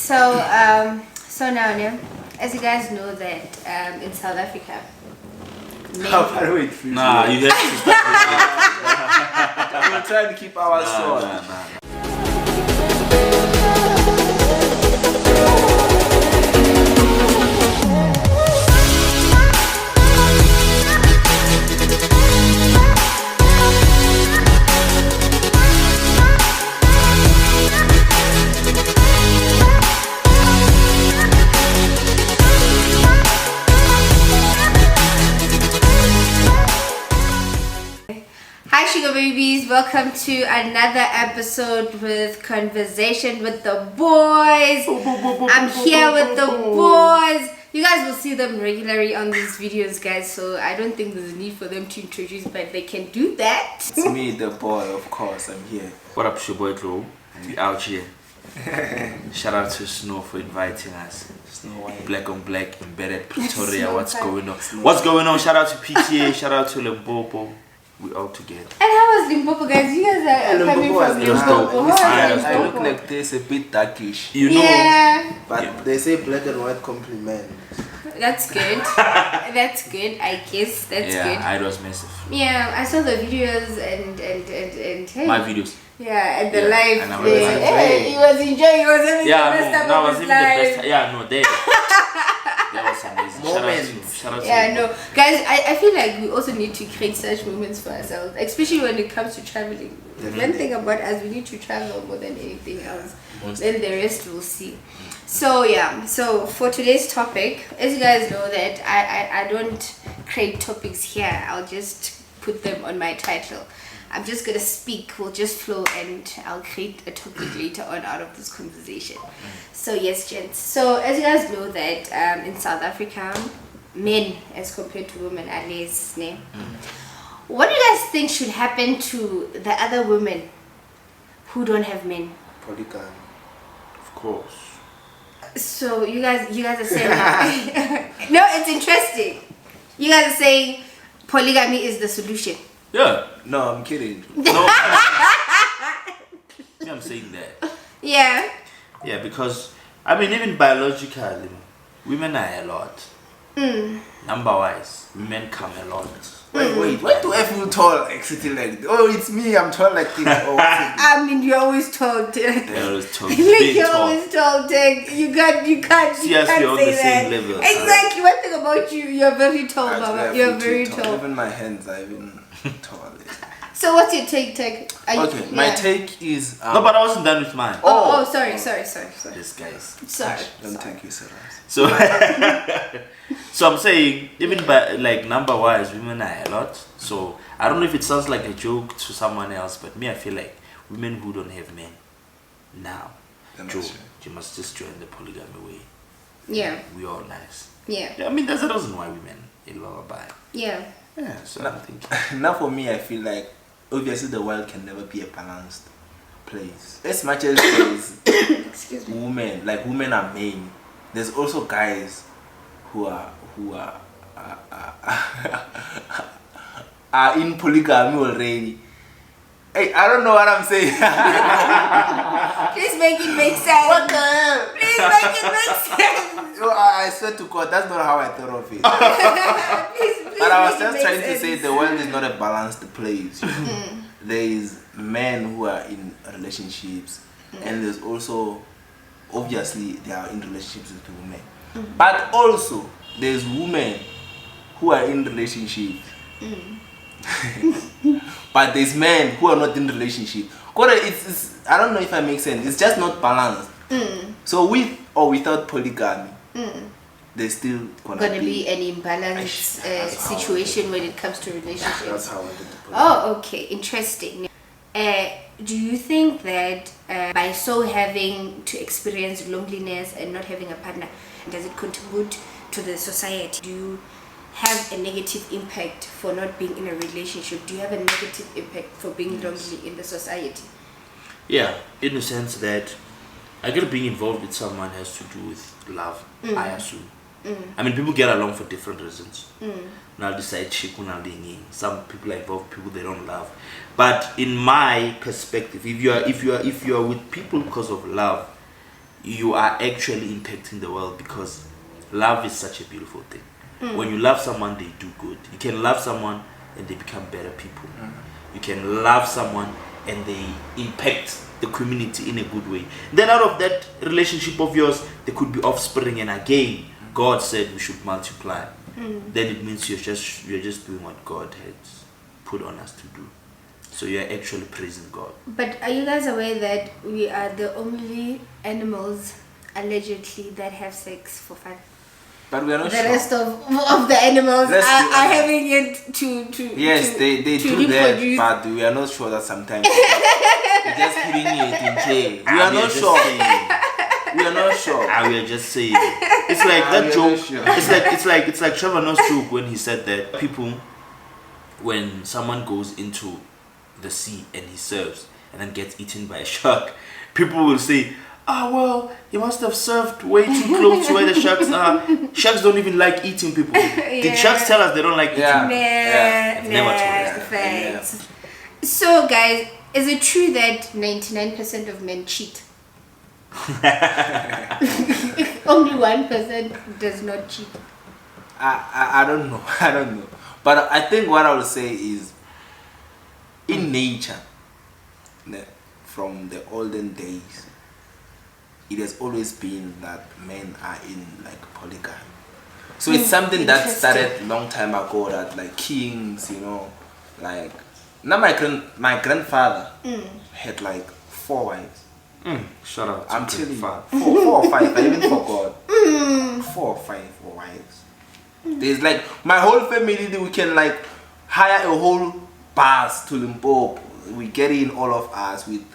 So now, yeah, as you guys know that in South Africa, Nah, you have to start. We're trying to keep our sword. Nah. Hi sugar babies, welcome to another episode with Conversation with the Boys. I'm here with the boys. You guys will see them regularly on these videos, guys, so I don't think there's a need for them to introduce, but they can do that. It's me, the boy, of course, I'm here. What up, it's your boy Glow? We out here. Shout out to Snow for inviting us. Snow White. Black on Black, embedded Pretoria. Snow What's White. going on? What's going on? Shout out to PTA. Shout out to Limpopo. We all together. And how was Limpopo, guys? You guys are coming from Limpopo. How was I look Limpopo? like this, a bit darkish. You know. Yeah, But they say black and white compliment. that's good. That's good, I guess. That's Yeah, it was massive. good. Yeah, I saw the videos and hey. My videos. Yeah, and the Yeah, live and I was there. enjoying. Hey, he was enjoying. He was having Yeah, the best time no, I of was his even the life. best. Yeah, no, there. That was amazing. Shout out to Yeah, you. no, guys, I feel like we also need to create such moments for ourselves, especially when it comes to traveling. The one thing about us, we need to travel more than anything else. Then the rest we'll see. So yeah, so for today's topic, as you guys know that I don't create topics here. I'll just put them on my title. I'm just gonna speak, we'll just flow, and I'll create a topic later on out of this conversation. So yes, gents. So as you guys know that in South Africa, men as compared to women are less. What do you guys think should happen to the other women who don't have men? Polygamy. Of course. So you guys are saying no, it's interesting. You guys are saying polygamy is the solution. Yeah. No, I'm kidding. No. Yeah, I'm saying that. Yeah. Yeah, because I mean, even biologically, women are a lot. Number wise, women come a lot. Wait, why do I feel tall like sitting like this? Oh, it's me, I'm tall like this. Oh, I mean, you're always told. They always talk Like big you're talk. always told, you can't See us, say we're on the that. same level. Exactly. One thing about you, you're very tall, Actually, Mama. I You're feel very too tall. Even my hands are even tall. So what's your take? Are you- Okay, my yeah. take is... No, but I wasn't done with mine. Oh, sorry. This guys. Sorry. Don't take you serious. So, so I'm saying, even by like number wise, women are a lot. So I don't know if it sounds like a joke to someone else, but me, I feel like women who don't have men now, Joe, you must just join the polygamy way. Yeah. We all nice. Yeah. I mean, there's a reason why women in lullaby. Yeah. Yeah. So I think. Now for me, I feel like obviously the world can never be a balanced place. As much as there's Excuse me. women are men, there's also guys who are in polygamy already. Hey, I don't know what I'm saying. Please make it make sense. What the hell? Please make it make sense. Yo, I swear to God, that's not how I thought of it. Please But I was make it just make trying to sense. say the world is not a balanced place. There is men who are in relationships, and there's also, obviously, they are in relationships with women. But also, there's women who are in relationships. But there's men who are not in relationship. It's I don't know if I make sense. It's just not balanced. So with or without polygamy, there's still gonna be an imbalanced situation when it comes to relationships. That's how I wanted to put it. Oh, okay, interesting. Do you think that by so having to experience loneliness and not having a partner, does it contribute to the society? Do you have a negative impact for not being in a relationship? Do you have a negative impact for being lonely in the society? Yeah, in the sense that I guess being involved with someone has to do with love, I assume. I mean, people get along for different reasons. Now decide some people are involved, people they don't love. But in my perspective, if you are with people because of love, you are actually impacting the world, because love is such a beautiful thing. When you love someone, they do good. You can love someone and they become better people. You can love someone and they impact the community in a good way. Then out of that relationship of yours, there could be offspring, and again, God said we should multiply. Then it means you're just doing what God has put on us to do. So you're actually praising God. But are you guys aware that we are the only animals allegedly that have sex for fun? But we are not The sure. rest of the animals are having it to Yes, they do that, but we are not sure that sometimes we're just putting it in jail. We are not sure. We are not sure. We are just saying. It's like that joke. Sure. It's like Trevor Noah's joke when he said that people, when someone goes into the sea and he surfs and then gets eaten by a shark, people will say, well, he must have surfed way too close to where the sharks are. Sharks don't even like eating people. Did sharks tell us they don't like eating? Never told us that. So guys, is it true that 99% of men cheat? Only 1% does not cheat. I don't know. I don't know. But I think what I would say is, in nature, from the olden days, it has always been that men are in like polygamy. So it's something that started long time ago, that like kings, like now my grandfather had like 4 wives. Shut up. I'm telling you, 4 or 5. I even forgot. 4 or 5 wives. There's like my whole family. We can like hire a whole bus to Limpopo. We get in, all of us, with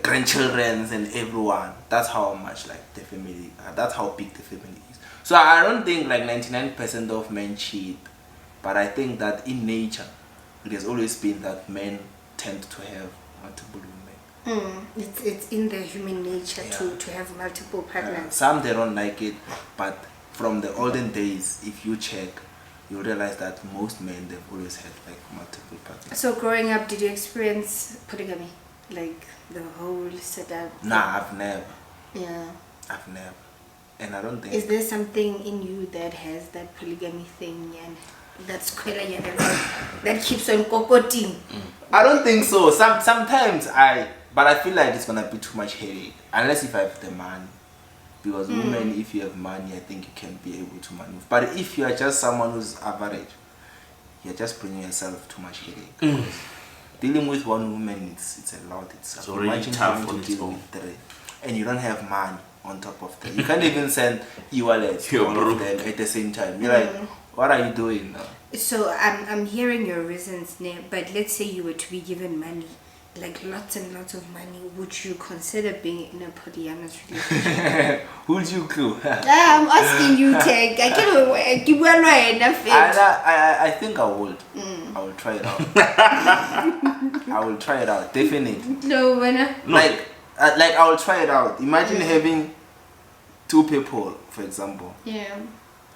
grandchildren and everyone. That's how much like the family. That's how big the family is. So I don't think like 99% of men cheat, but I think that in nature, it has always been that men tend to have multiple women. It's in the human nature to have multiple partners. Some they don't like it, but from the olden days, if you check, you realize that most men, they've always had like multiple partners. So growing up, did you experience polygamy, like the whole setup? Nah, I've never. Yeah. I've never, and I don't think. Is there something in you that has that polygamy thing and that's that keeps on cocoting? I don't think so. Sometimes but I feel like it's gonna be too much headache unless if I have the money. Because women, if you have money, I think you can be able to maneuver. But if you are just someone who's average, you're just bringing yourself too much headache. Dealing with one woman, it's a lot. It's already tough on its own. With 3, and you don't have money on top of that. You can't even send e-wallets to all of them at the same time. You're like, what are you doing now? So I'm hearing your reasons, but let's say you were to be given money, like lots and lots of money, would you consider being in a polyamorous relationship? Who'd you clue? I'm asking you, Teg. I think I would. I will try it out. I will try it out, definitely. No, like I will try it out. Imagine having 2 people, for example. Yeah.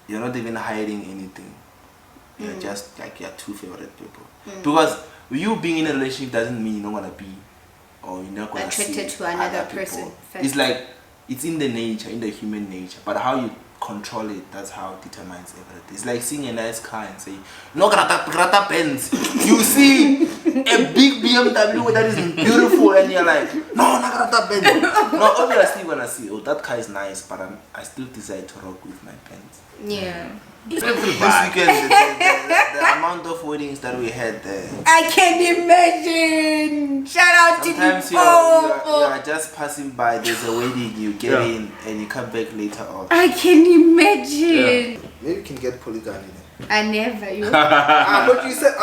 You're not even hiding anything. You're just like your 2 favorite people. Because you being in a relationship doesn't mean you're not gonna be, or you're not gonna attracted see to another people. person. It's like it's in the nature, in the human nature. But how you control it, that's how it determines everything. It's like seeing a nice car and say, no grata Benz. You see a big BMW that is beautiful and you're like, no grata Benz. No, obviously you're gonna see, oh, that car is nice, but I still decide to rock with my Benz. Yeah. This weekend, the amount of weddings that we had there. I can imagine. Shout out Sometimes to you people. are just passing by, there's a wedding, you get in and you come back later on. I can imagine. Maybe you can get polygamy. I never. But you said,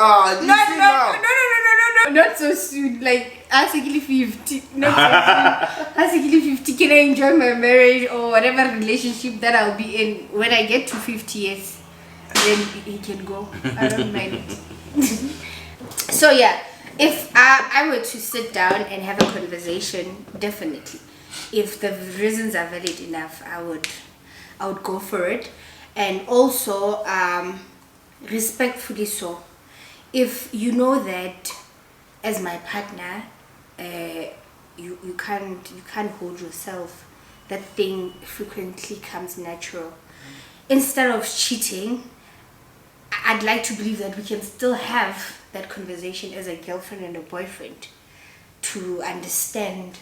no, not so soon. Like, actually 50. Not so soon. Actually 50. Can I enjoy my marriage or whatever relationship that I'll be in when I get to 50 years? Then he can go. I don't mind. So yeah, if I were to sit down and have a conversation, definitely, if the reasons are valid enough, I would go for it. And also, respectfully so, if you know that as my partner, you can't hold yourself that thing frequently comes natural. Instead of cheating, I'd like to believe that we can still have that conversation as a girlfriend and a boyfriend to understand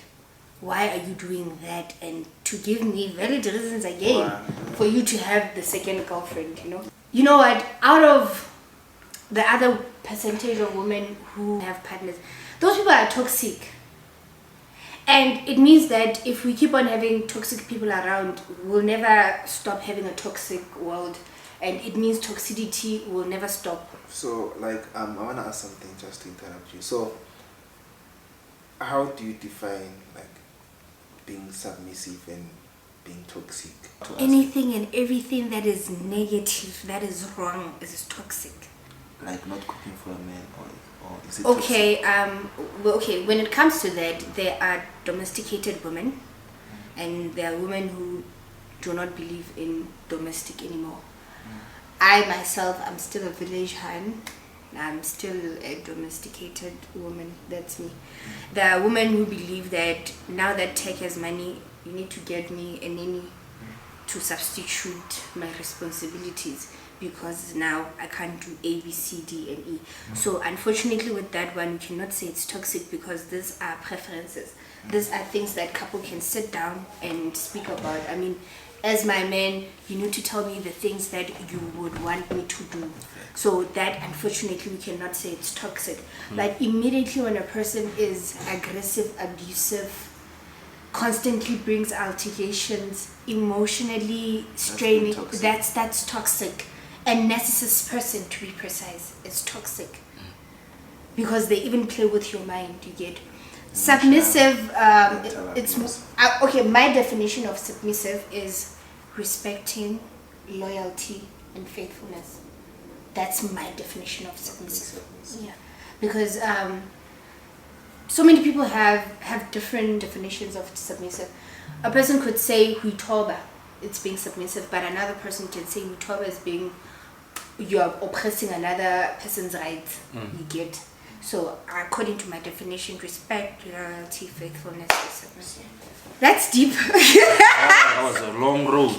why are you doing that, and to give me valid reasons again for you to have the second girlfriend, You know what? Out of the other percentage of women who have partners, those people are toxic. And it means that if we keep on having toxic people around, we'll never stop having a toxic world. And it means toxicity will never stop. So, I want to ask something just to interrupt you. So, how do you define, being submissive and being toxic? Anything and everything that is negative, that is wrong, is toxic. Like not cooking for a man, or is it okay? Okay. When it comes to that, there are domesticated women, and there are women who do not believe in domestic anymore. I myself, I'm still a village hand. I'm still a domesticated woman. That's me. There are women who believe that now that tech has money, you need to get me a nanny to substitute my responsibilities, because now I can't do A, B, C, D, and E. So unfortunately with that one, you cannot say it's toxic, because these are preferences. These are things that couple can sit down and speak about. I mean, as my man, you need to tell me the things that you would want me to do. So that, unfortunately, we cannot say it's toxic. Like immediately when a person is aggressive, abusive, constantly brings altercations, emotionally straining, that's toxic. A narcissist person, to be precise, is toxic. Because they even play with your mind, you get. Submissive, okay, my definition of submissive is respecting, loyalty, and faithfulness. That's my definition of submissive. Yeah, because so many people have different definitions of submissive. A person could say huitoba, it's being submissive, but another person can say huitoba is being, you're oppressing another person's rights. You get. So according to my definition, respect, loyalty, faithfulness, is submissive. That's deep. That was a long road.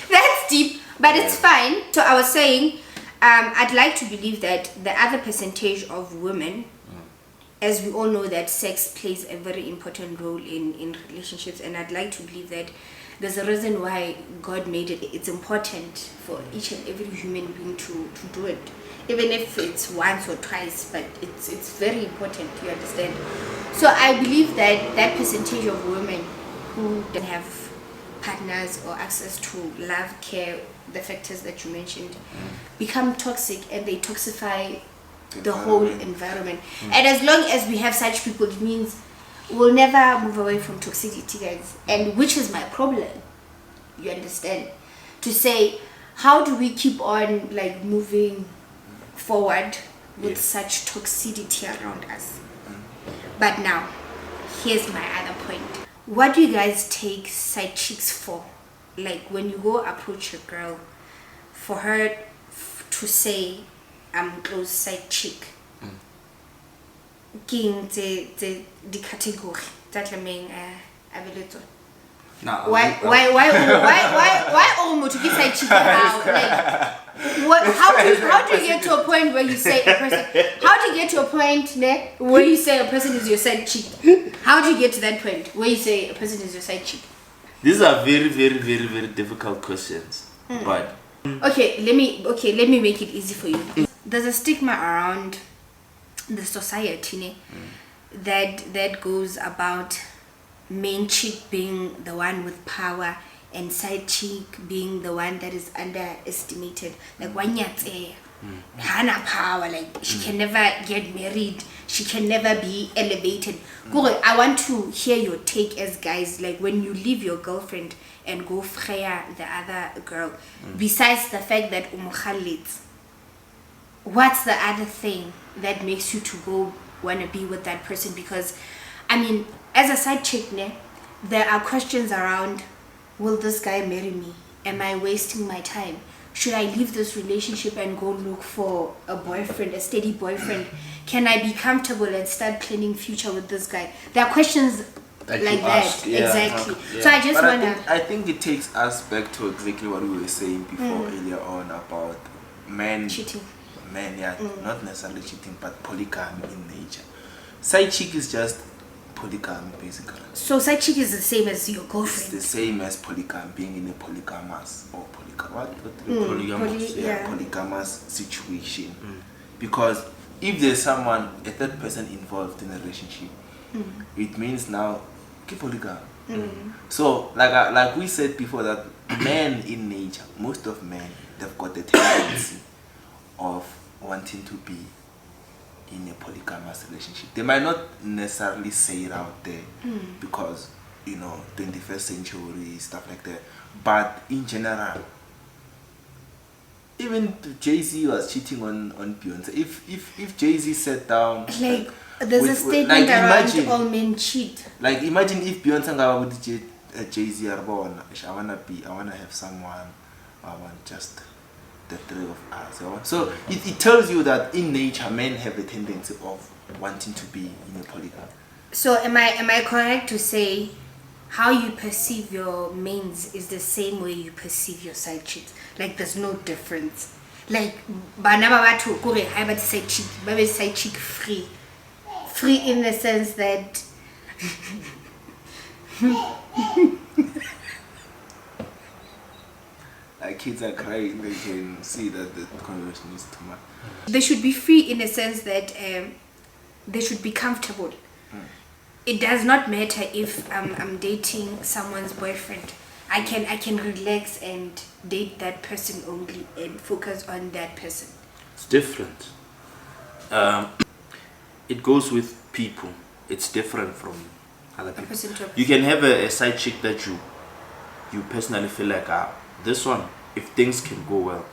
That's deep, but it's fine. So I was saying, I'd like to believe that the other percentage of women, as we all know that sex plays a very important role in relationships, and I'd like to believe that there's a reason why God made it. It's important for each and every human being to do it, even if it's once or twice, but it's very important, you understand. So I believe that that percentage of women who don't have partners or access to love, care, the factors that you mentioned, become toxic, and they toxify the whole environment. And as long as we have such people, it means we'll never move away from toxicity, guys. And which is my problem, you understand? To say, how do we keep on moving forward with such toxicity around us? But now, here's my other point. What do you guys take side chicks for? Like when you go approach a girl, for her to say, I'm close side chick. King the category that I mean available. Why almost to get side chick now? How do you get to a point where you say a person? How do you get to a point where you say a person is your side chick? How do you get to that point where you say a person is your side chick? These are very, very, very, very difficult questions. But okay, let me make it easy for you. There's a stigma around the society that goes about main chick being the one with power and side chick being the one that is underestimated. Like wanyatse hana power, like she can never get married, she can never be elevated. I want to hear your take as guys, like when you leave your girlfriend and go freya the other girl, besides the fact that umukhalits, what's the other thing that makes you to go want to be with that person? Because I mean, as a side chick, there are questions around, will this guy marry me? Am I wasting my time? Should I leave this relationship and go look for a boyfriend, a steady boyfriend? Can I be comfortable and start planning future with this guy? There are questions Like like you that. asked. Yeah, Exactly. yeah. So I just But wanna. I think it takes us back to exactly what we were saying before earlier on about men Cheating. Men, yeah, not necessarily cheating, but polygamy in nature. Side chick is just polygamy basically. So side chick is the same as your It's girlfriend. the same as polygamy, being in a polygamous or Polygamous. Yeah. polygamous situation. Because if there's someone, a third person involved in a relationship, it means now keep polygamy. So like we said before, that men in nature, most of men, they've got the tendency of wanting to be in a polygamous relationship. They might not necessarily say it out there because 21st century stuff like that, but in general, even Jay-Z was cheating on Beyonce. If Jay-Z sat down, Like there's a with- statement like, around imagine- all men cheat. like imagine if Beyonce ngaba with Jay-Z I wanna have someone, I want just the three of us. So it tells you that in nature men have a tendency of wanting to be in a polygamy. So am I correct to say how you perceive your mains is the same way you perceive your side chicks? Like there's no difference. Like bana ba batho kore ha ba side chick, ba be side chick free. Free in the sense that Like kids are crying, they can see that the conversation is too much. they should be free in the sense that they should be comfortable. It does not matter if I'm dating someone's boyfriend. I can relax and date that person only and focus on that person. It's different. It goes with people. It's different from other people. Person to a You can have a side chick that you personally feel like, this one, if things can go well,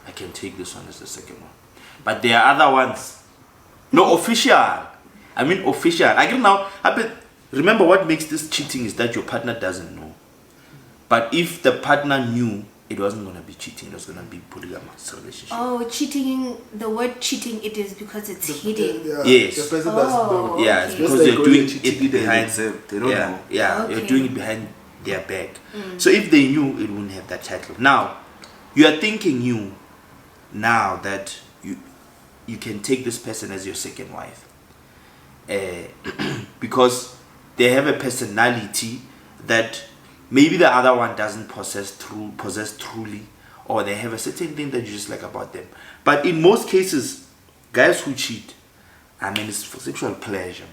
I can take this one as the second one. But there are other ones. No, official. I mean official. I can now. Remember, what makes this cheating is that your partner doesn't know. But if the partner knew, it wasn't going to be cheating. It was going to be polygamous relationship. Oh, cheating. The word cheating, it is because it's hidden. Yes. The person doesn't know. Yeah, it's Okay. because Just they're like doing going it to behind. they don't know. Yeah, Okay. you're doing it behind their back. So if they knew, it wouldn't have that title. Now, you are thinking now that you can take this person as your second wife, because they have a personality that maybe the other one doesn't possess truly, or they have a certain thing that you just like about them. But in most cases, guys who cheat, I mean, it's for sexual pleasure.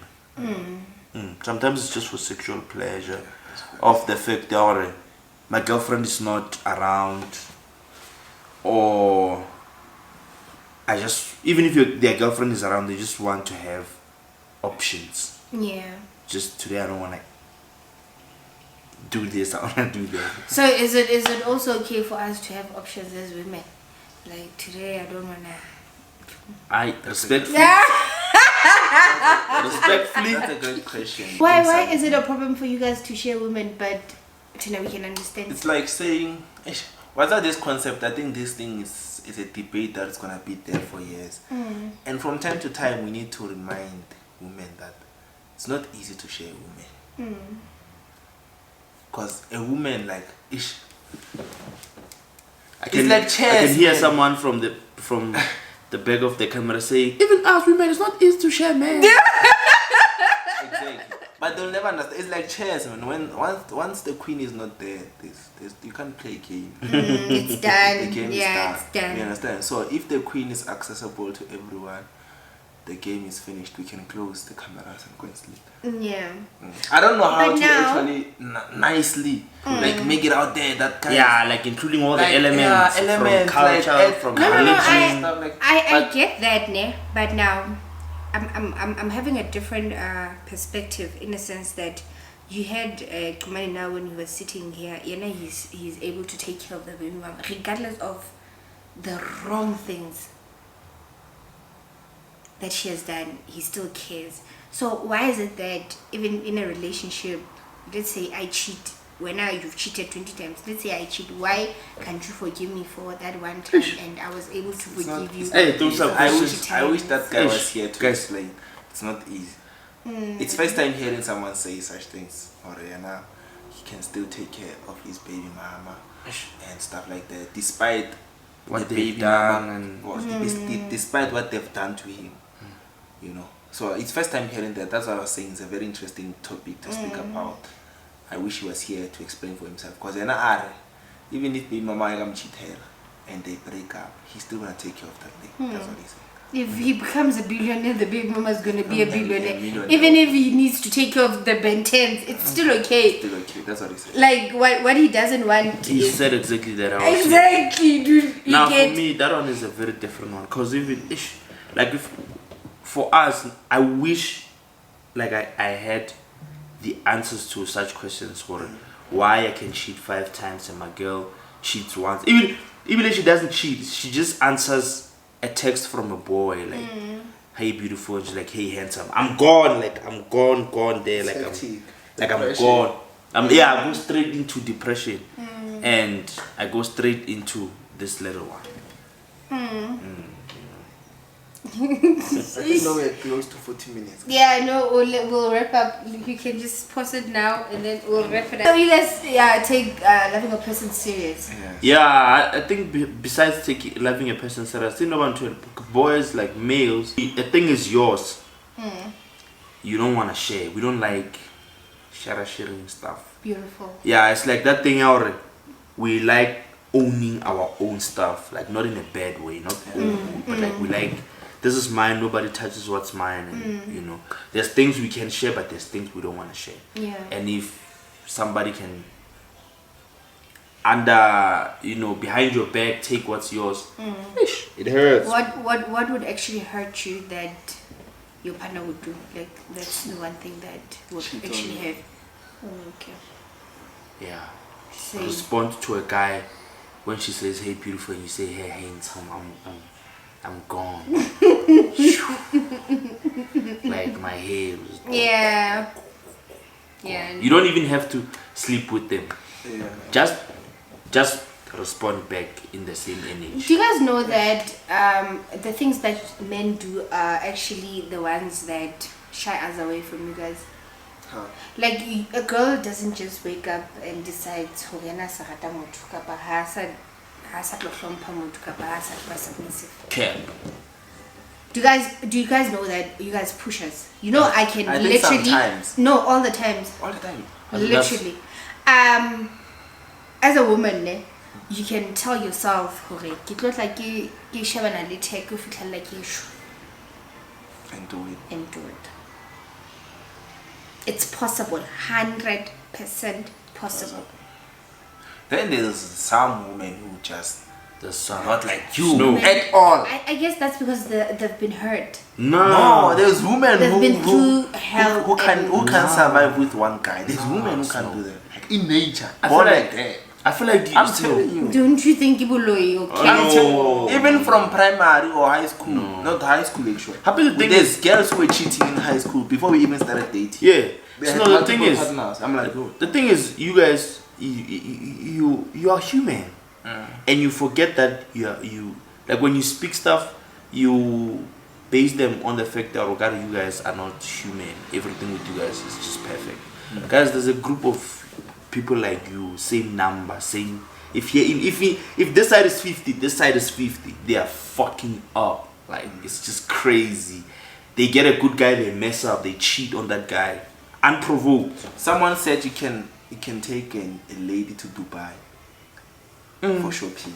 Sometimes it's just for sexual pleasure of the fact that my girlfriend is not around, or even if their girlfriend is around, they just want to have options. Yeah. Just today I don't want to do this, I want to do that. So is it also okay for us to have options as women? Like today I don't wanna. I respectfully. Respectfully. That's a good question. Why is it a problem for you guys to share women, but we can understand? It's like saying, what's that this concept? I think this thing is a debate that's gonna be there for years. And from time to time, we need to remind women that it's not easy to share women. Because a woman it's like chess. I can hear man. someone from the back of the camera saying, even us women, it's not easy to share, man. Exactly. But they'll never understand. It's like chess, man. Once the queen is not there, you can't play a game. It's done. The game Yeah, is it's done. done. You understand? So if the queen is accessible to everyone, the game is finished. We can close the cameras and go and sleep. Yeah. I don't know how But to now- actually nicely make it out there. That kind Yeah, like including all the Like, elements, yeah, elements, from culture, like, from No, religion. stuff like. I get that, ne? But now, I'm having a different perspective in the sense that you had Kumani now when he was sitting here. He's able to take care of the baby mom regardless of the wrong things that she has done. He still cares. So why is it that even in a relationship, let's say I cheat. When now you've cheated 20 times, let's say I cheat, why can't you forgive me for that one time and I was able to forgive you? Hey, those are I questions. wish that guy was Ish. here to Guys. explain. It's not easy. It's first time hearing someone say such things. Or now he can still take care of his baby mama and stuff like that, despite What the they've baby done mama, and- or despite what they've done to him. You know. So it's first time hearing that. That's what I was saying. It's a very interesting topic to speak about. I wish he was here to explain for himself. Because even if baby mama come cheat her and they break up, he's still gonna take care of that thing. That's what he said. If he becomes a billionaire, the baby mama is going to be a billionaire. millionaire. Even if he needs to take care of the Bentens, it's still okay. Still okay. That's what he said. Like what he doesn't want. He is- said exactly that. I was Exactly, dude. You Now get for me, that one is a very different one. Cause even like if for us, I wish like I had the answers to such questions for why I can cheat 5 times and my girl cheats once. Even if she doesn't cheat, she just answers a text from a boy like, "Hey beautiful," and she's like, "Hey handsome." I'm gone. Like I'm gone there. Like I'm gone. I go straight into depression, and I go straight into this little one. I know we're close to 40 minutes. Yeah, no, we'll wrap up. You can just pause it now and then we'll wrap it up. So you guys take loving a person serious. Yeah, I think besides loving a person serious, I think about boys like males, the thing is yours. You don't want to share. We don't like sharing stuff. Beautiful. Yeah, it's like that thing already. We like owning our own stuff, like not in a bad way, not but like we like, this is mine, nobody touches what's mine, and you know, there's things we can share, but there's things we don't want to share. Yeah. And if somebody can behind your back take what's yours, it hurts. What would actually hurt you that your partner would do? Like that's the one thing that would actually hurt. Okay. Yeah. Same. Respond to a guy when she says, "Hey beautiful," and you say, "Hey handsome," I'm gone. Like my hair was Yeah. gone. Yeah. You don't even have to sleep with them. Yeah. Just respond back in the same energy. Do you guys know that the things that men do are actually the ones that shy us away from you guys? Huh. Like a girl doesn't just wake up and decide Cap. Do you guys know that you guys push us? You know I can I think literally sometimes. no all the times. All the time. Literally. As a woman, you can tell yourself, "Hore, ke tlo tla ke shebana le tech o fitlhella ke sho And do it. and do it." It's possible, 100% possible. Then there's some women who just There's not like you No. at all. I guess that's because they've been hurt. No, there's women They've who been through hell who can and- survive with one guy. There's women who can no. do that. Like in nature. I Born feel like that. I feel like I'm telling you. Don't you think Ibuloi, okay? I'm telling you, No. even from primary or high school, not high school actually. Happy the thing There's girls who were cheating in high school before we even started dating. Yeah. They So had no, the multiple thing is, partners. I'm like, oh. the thing is, you guys, you are human, and you forget that you like when you speak stuff, you base them on the fact that regard you guys are not human. Everything with you guys is just perfect. Guys, there's a group of people like you, same number, same. If this side is 50, this side is 50, they are fucking up. Like it's just crazy. They get a good guy, they mess up, they cheat on that guy, unprovoked. Someone said you can take a lady to Dubai for shopping,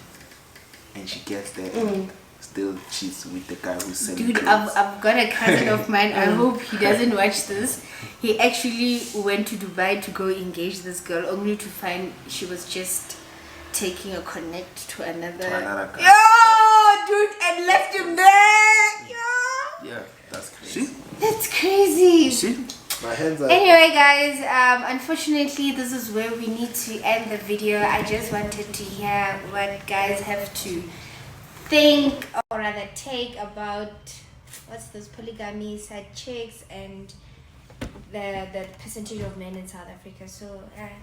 and she gets there and still cheats with the guy who's selling Dude, clothes. I've got a cousin of mine. I hope he doesn't watch this. He actually went to Dubai to go engage this girl, only to find she was just taking a connect to another guy. Yo, dude, and left him there. Yo, Yeah, that's crazy. See? that's crazy. See? My hands are. Anyway, guys, unfortunately, this is where we need to end the video. I just wanted to hear what guys have to think, or rather take about what's this polygamy, side chicks, and the percentage of men in South Africa. So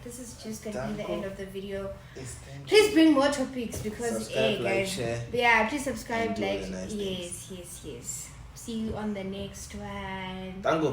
this is just gonna be the end of the video. Please bring more topics because Subscribe, like, guys, share. yeah, please subscribe, And do all like, the nice things. yes. See you on the next one. Tango.